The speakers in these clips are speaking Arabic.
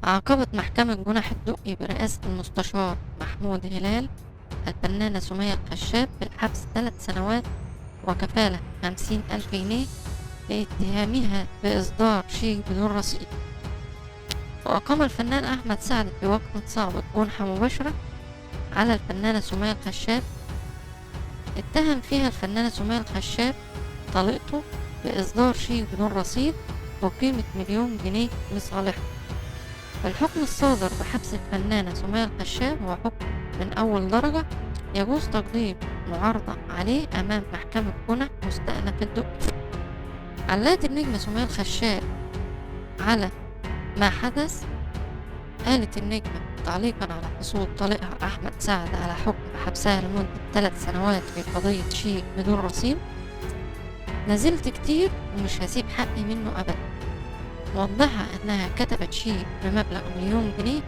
عاقبت محكمة جنح الدقي برئاسة المستشار محمود هلال الفنانة سمية الخشاب بالحبس 3 سنوات وكفالة 50,000 جنيه لاتهامها بإصدار شيك بدون رصيد. وأقام الفنان أحمد سعد في وقت سابق جنحة مباشرة على الفنانة سمية الخشاب، اتهم فيها الفنانة سمية الخشاب طليقته بإصدار شيك بدون رصيد وقيمة 1,000,000 جنيه لصالحه. الحكم الصادر بحبس الفنانة سمية الخشاب هو حكم من أول درجة يجوز تقديم معارضة عليه أمام محكمة جنح مستأنف الدقي. علقت النجمة سمية الخشاب على ما حدث. قالت النجمة تعليقا على حصول طليقها أحمد سعد على حكم حبسها لمدة 3 سنوات في قضية شيك بدون رصيد: نزلت كتير ومش هسيب حقي منه أبدا، موضحة أنها كتبت شيك بمبلغ 1,000,000 جنيه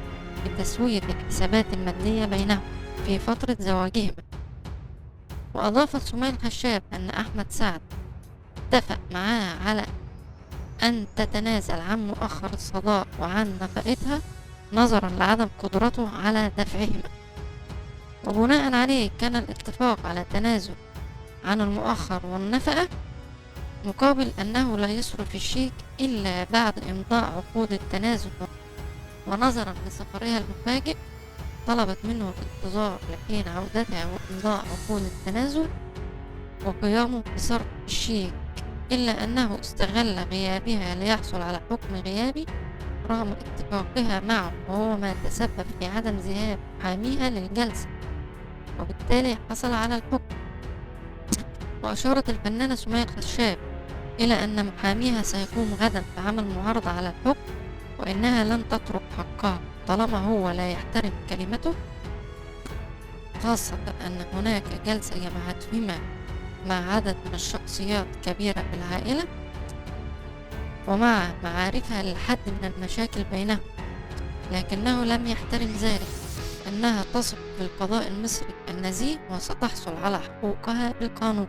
لتسوية الحسابات المادية بينهم في فترة زواجهما. وأضافت سمية الخشاب أن أحمد سعد اتفق معاها على أن تتنازل عن مؤخر الصداق وعن نفقتها نظرا لعدم قدرته على دفعهما، وبناء عليه كان الاتفاق على تنازل عن المؤخر والنفقة مقابل أنه لا يصرف الشيك إلا بعد إمضاء عقود التنازل. ونظرا لسفرها المفاجئ طلبت منه الانتظار لحين عودتها وإمضاء عقود التنازل وقيامه بصرف الشيك، إلا أنه استغل غيابها ليحصل على حكم غيابي رغم اتفاقها معه، وهو ما تسبب في عدم ذهاب محاميها للجلسة، وبالتالي حصل على الحكم. وأشارت الفنانة سمية الخشاب إلى أن محاميها سيقوم غدا بعمل معارضة على الحكم، وإنها لن تترك حقها طالما هو لا يحترم كلمته، خاصة أن هناك جلسة جمعتهما مع عدد من الشخصيات كبيرة في العائلة ومع معارفها للحد من المشاكل بينهم، لكنه لم يحترم ذلك، أنها تثق بالقضاء المصري النزيه وستحصل على حقوقها بالقانون.